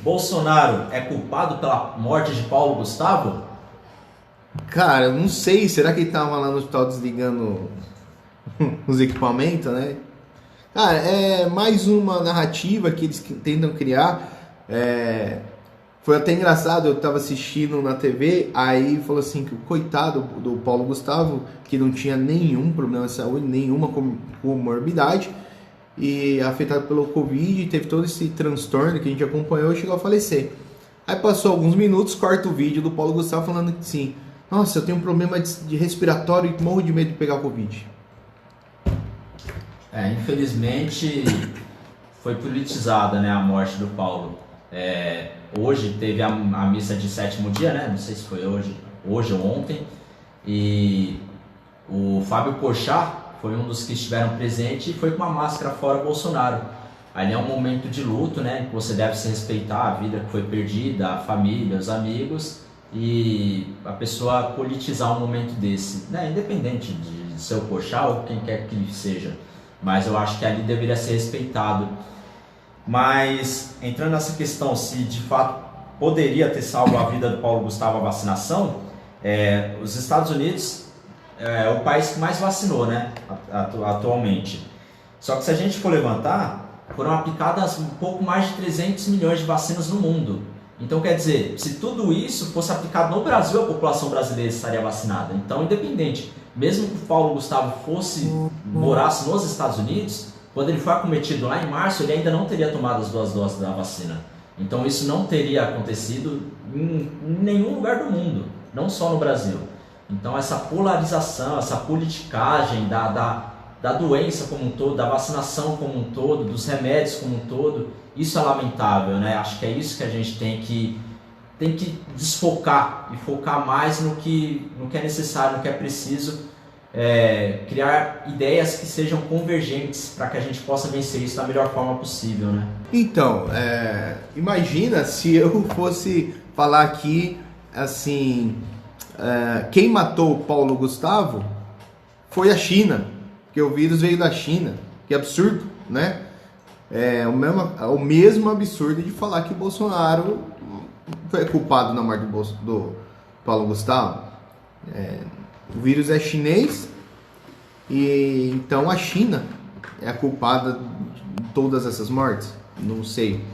Bolsonaro é culpado pela morte de Paulo Gustavo? Cara, eu não sei. Será que ele tava lá no hospital desligando os equipamentos, né? Cara, é mais uma narrativa que eles tentam criar. Foi até engraçado, eu tava assistindo na TV, aí falou assim que o coitado do Paulo Gustavo, que não tinha nenhum problema de saúde, nenhuma comorbidade, e afetado pelo Covid, teve todo esse transtorno que a gente acompanhou e chegou a falecer. Aí passou alguns minutos, corta o vídeo do Paulo Gustavo falando assim: nossa, eu tenho um problema de respiratório e morro de medo de pegar Covid. Infelizmente foi politizada, né, a morte do Paulo. Hoje teve a missa de sétimo dia, né? Não sei se foi hoje ou ontem. E o Fábio Porchat foi um dos que estiveram presentes e foi com uma máscara fora Bolsonaro. Ali é um momento de luto, né? Que você deve se respeitar a vida que foi perdida, a família, os amigos, e a pessoa politizar um momento desse, né? Independente de ser o Porchat ou quem quer que seja. Mas eu acho que ali deveria ser respeitado. Mas, entrando nessa questão, se de fato poderia ter salvo a vida do Paulo Gustavo a vacinação, os Estados Unidos é o país que mais vacinou, né, atualmente. Só que se a gente for levantar, foram aplicadas um pouco mais de 300 milhões de vacinas no mundo. Então, quer dizer, se tudo isso fosse aplicado no Brasil, a população brasileira estaria vacinada. Então, independente, mesmo que o Paulo Gustavo morasse nos Estados Unidos, quando ele foi acometido lá em março, ele ainda não teria tomado as 2 doses da vacina. Então isso não teria acontecido em nenhum lugar do mundo, não só no Brasil. Então essa polarização, essa politicagem da doença como um todo, da vacinação como um todo, dos remédios como um todo, isso é lamentável, né? Acho que é isso que a gente tem que desfocar e focar mais no que é necessário, no que é preciso. Criar ideias que sejam convergentes para que a gente possa vencer isso da melhor forma possível, né? Então, imagina se eu fosse falar aqui assim, quem matou o Paulo Gustavo foi a China, porque o vírus veio da China. Que absurdo, né? O mesmo absurdo de falar que o Bolsonaro foi culpado na morte do Paulo Gustavo. O vírus é chinês e então a China é a culpada de todas essas mortes? Não sei.